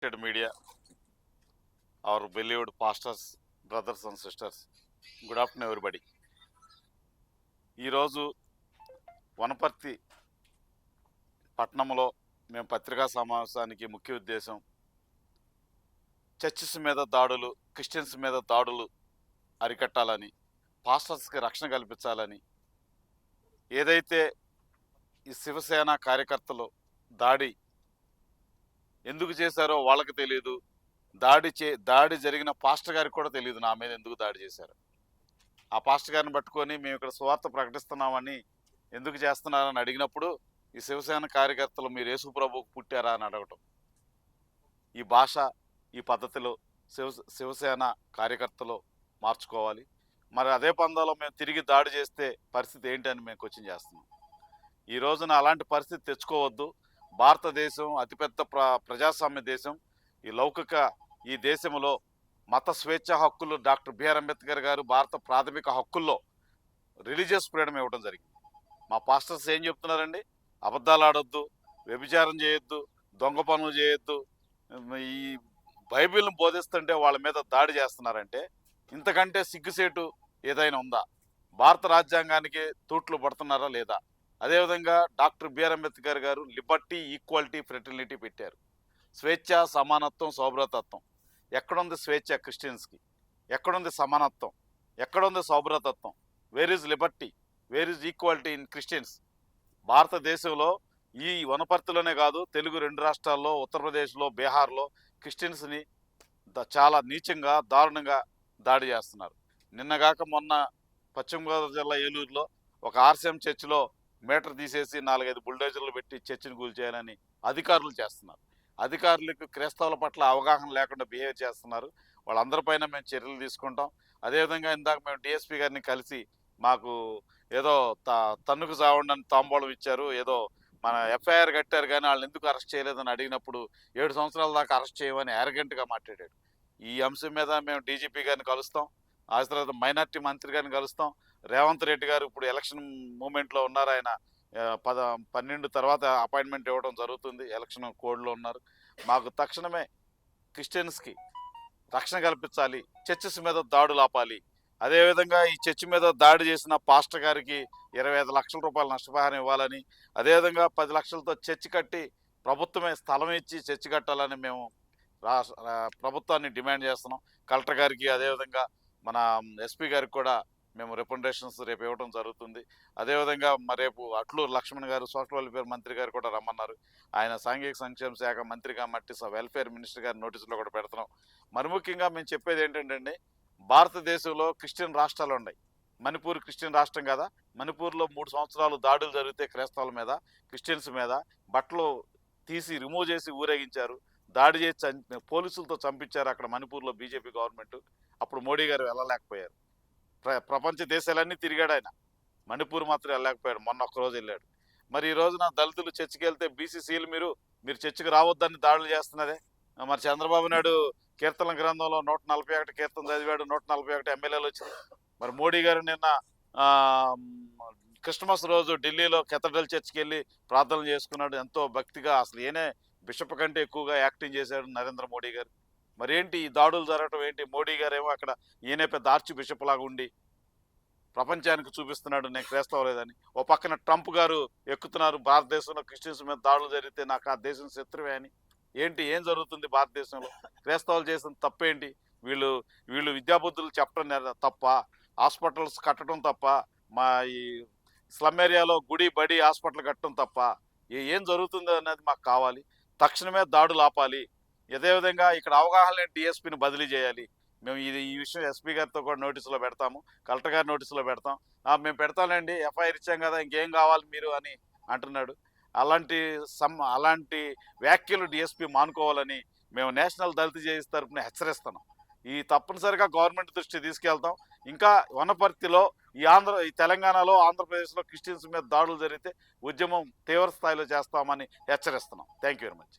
Media, our beloved pastors, brothers and sisters. Good afternoon, everybody. ఈ రోజు వనపర్తి పట్టణంలో మేము పత్రికా సమావేశానికి ముఖ్య ఉద్దేశం చర్చిస్ మీద దాడులు, క్రిస్టియన్స్ మీద దాడులు అరికట్టాలని, పాస్టర్స్కి రక్షణ కల్పించాలని, ఏదైతే ఈ శివసేన కార్యకర్తలు దాడి ఎందుకు చేశారో వాళ్ళకి తెలియదు. దాడి జరిగిన పాస్టర్ గారికి కూడా తెలియదు నా మీద ఎందుకు దాడి చేశారు. ఆ పాస్టర్ గారిని పట్టుకొని మేము ఇక్కడ సువార్త ప్రకటిస్తున్నామని ఎందుకు చేస్తున్నారని అడిగినప్పుడు ఈ శివసేన కార్యకర్తలు మీరు యేసు ప్రభువుకు పుట్టారా అని అడగటం. ఈ భాష, ఈ పద్ధతిలో శివసేన కార్యకర్తలు మార్చుకోవాలి. మరి అదే పందాలో మేము తిరిగి దాడి చేస్తే పరిస్థితి ఏంటని మేము క్వశ్చన్ చేస్తున్నాం. ఈ రోజున అలాంటి పరిస్థితి తెచ్చుకోవద్దు. భారతదేశం అతిపెద్ద ప్రజాస్వామ్య దేశం. ఈ దేశంలో మత స్వేచ్ఛ హక్కులు డాక్టర్ బిఆర్ అంబేద్కర్ గారు భారత ప్రాథమిక హక్కుల్లో రిలీజియస్ ఫ్రీడమ్ ఇవ్వడం జరిగింది. మా పాస్టర్స్ ఏం చెప్తున్నారండి? అబద్ధాలు ఆడొద్దు, వ్యభిచారం చేయొద్దు, దొంగ పనులు చేయొద్దు. ఈ బైబిల్ని బోధిస్తుంటే వాళ్ళ మీద దాడి చేస్తున్నారంటే ఇంతకంటే సిగ్గుసేటు ఏదైనా ఉందా? భారత రాజ్యాంగానికి తూట్లు పడుతున్నారా లేదా? అదేవిధంగా డాక్టర్ బిఆర్ అంబేద్కర్ గారు లిబర్టీ, ఈక్వాలిటీ, ఫ్రెటర్నిటీ పెట్టారు. స్వేచ్ఛ, సమానత్వం, సౌభ్రతత్వం. ఎక్కడుంది స్వేచ్ఛ క్రిస్టియన్స్కి? ఎక్కడుంది సమానత్వం? ఎక్కడుంది సౌభ్రతత్వం? Where is liberty? Where is equality in Christians? భారతదేశంలో ఈ వనపర్తిలోనే కాదు, తెలుగు 2 రాష్ట్రాల్లో, ఉత్తరప్రదేశ్లో, బీహార్లో క్రిస్టియన్స్ని చాలా నీచంగా, దారుణంగా దాడి చేస్తున్నారు. నిన్నగాక మొన్న పశ్చిమ గోదావరి జిల్లా ఏలూరులో ఒక ఆర్సీఎం చర్చిలో మీటర్ తీసేసి 4-5 బుల్డోజర్లు పెట్టి చర్చిని కూల్చేయాలని అధికారులు చేస్తున్నారు. అధికారులకు క్రైస్తవుల పట్ల అవగాహన లేకుండా బిహేవ్ చేస్తున్నారు. వాళ్ళందరిపైన మేము చర్యలు తీసుకుంటాం. అదేవిధంగా ఇందాక మేము డిఎస్పీ గారిని కలిసి మాకు ఏదో తన్నుకు చావండి తాంబూలం ఇచ్చారు, ఏదో మన ఎఫ్ఐఆర్ కట్టారు కానీ వాళ్ళని ఎందుకు అరెస్ట్ చేయలేదని అడిగినప్పుడు 7 సంవత్సరాల దాకా అరెస్ట్ చేయమని యారగెంట్గా మాట్లాడాడు. ఈ అంశం మీద మేము డీజీపీ గారిని కలుస్తాం. ఆ తర్వాత మైనార్టీ మంత్రి గారిని కలుస్తాం. రేవంత్ రెడ్డి గారు ఇప్పుడు ఎలక్షన్ మూమెంట్లో ఉన్నారు. ఆయన 12 తర్వాత అపాయింట్మెంట్ ఇవ్వడం జరుగుతుంది. ఎలక్షన్ కోడ్లో ఉన్నారు. మాకు తక్షణమే క్రిస్టియన్స్కి రక్షణ కల్పించాలి. చర్చెస్ మీద దాడులు ఆపాలి. అదేవిధంగా ఈ చర్చి మీద దాడి చేసిన పాస్టర్ గారికి 25 లక్షల రూపాయల నష్టపరిహారం ఇవ్వాలని, అదేవిధంగా 10 లక్షలతో చర్చి కట్టి ప్రభుత్వమే స్థలం ఇచ్చి చర్చి కట్టాలని మేము ప్రభుత్వాన్ని డిమాండ్ చేస్తున్నాం. కలెక్టర్ గారికి, అదేవిధంగా మన ఎస్పీ గారికి కూడా మేము రికమెండేషన్స్ రేపు ఇవ్వడం జరుగుతుంది. అదేవిధంగా రేపు అట్లూరు లక్ష్మణ్ గారు, సోషల్ వెల్ఫేర్ మంత్రి గారు కూడా రమ్మన్నారు. ఆయన సాంఘిక సంక్షేమ శాఖ మంత్రిగా మట్టి వెల్ఫేర్ మినిస్టర్ గారి నోటీసులో కూడా పెడుతున్నాం. మరి ముఖ్యంగా మేము చెప్పేది ఏంటంటే, భారతదేశంలో క్రిస్టియన్ రాష్ట్రాలు ఉన్నాయి. మణిపూర్ క్రిస్టియన్ రాష్ట్రం కదా. మణిపూర్లో 3 సంవత్సరాలు దాడులు జరిగితే క్రైస్తవుల మీద, క్రిస్టియన్స్ మీద బట్టలు తీసి రిమూవ్ చేసి ఊరేగించారు. దాడి చేసి పోలీసులతో చంపించారు అక్కడ మణిపూర్లో బీజేపీ గవర్నమెంట్. అప్పుడు మోడీ గారు వెళ్ళలేకపోయారు. ప్రపంచ దేశాలన్నీ తిరిగాడు ఆయన, మణిపూర్ మాత్రం వెళ్ళలేకపోయాడు. మొన్న ఒక్కరోజు వెళ్ళాడు. మరి ఈ రోజున దళితులు చర్చికి వెళ్తే బీసీసీలు మీరు చర్చికి రావద్దని దాడులు చేస్తున్నదే. మరి చంద్రబాబు నాయుడు కీర్తన గ్రంథంలో 141 కీర్తన చదివాడు, 141 ఎమ్మెల్యేలు వచ్చింది. మరి మోడీ గారు నిన్న క్రిస్మస్ రోజు ఢిల్లీలో కెథడ్రల్ చర్చికి వెళ్ళి ప్రార్థనలు చేసుకున్నాడు. ఎంతో భక్తిగా, అసలు ఈయనే బిషప్ కంటే ఎక్కువగా యాక్టింగ్ చేశాడు నరేంద్ర మోడీ గారు. మరి ఏంటి ఈ దాడులు జరగటం ఏంటి? మోడీ గారు ఏమో అక్కడ ఈయనే పెద్ద ఆర్చి బిషప్ లాగా ఉండి ప్రపంచానికి చూపిస్తున్నాడు నేను క్రైస్తవ లేదని. ఓ పక్కన ట్రంప్ గారు ఎక్కుతున్నారు, భారతదేశంలో క్రిస్టియన్స్ మీద దాడులు జరిగితే నాకు ఆ దేశం శత్రువే అని. ఏం జరుగుతుంది భారతదేశంలో? క్రైస్తవులు చేసిన తప్పేంటి? వీళ్ళు విద్యాబుద్ధులు చెప్పడం తప్ప, హాస్పిటల్స్ కట్టడం తప్ప, మా ఈ స్లమ్ ఏరియాలో గుడి, బడి, హాస్పిటల్ కట్టడం తప్ప ఏం జరుగుతుందో అనేది మాకు కావాలి. తక్షణమే దాడులు ఆపాలి. అదేవిధంగా ఇక్కడ అవగాహన లేని డిఎస్పీని బదిలీ చేయాలి. మేము ఈ విషయం ఎస్పీ గారితో కూడా నోటీసులో పెడతాము, కలెక్టర్ గారి నోటీసులో పెడతాం. మేము పెడతానండి, ఎఫ్ఐఆర్ ఇచ్చాం కదా, ఇంకేం కావాలి మీరు అని అంటున్నాడు. అలాంటి వ్యాఖ్యలు డిఎస్పీ మానుకోవాలని మేము నేషనల్ దళిత జేఏసీ తరఫున హెచ్చరిస్తున్నాం. ఈ తప్పనిసరిగా గవర్నమెంట్ దృష్టి తీసుకెళ్తాం. ఇంకా వనపర్తిలో ఈ తెలంగాణలో, ఆంధ్రప్రదేశ్లో క్రిస్టియన్స్ మీద దాడులు జరిగితే ఉద్యమం తీవ్ర స్థాయిలో చేస్తామని హెచ్చరిస్తున్నాం. Thank you very much.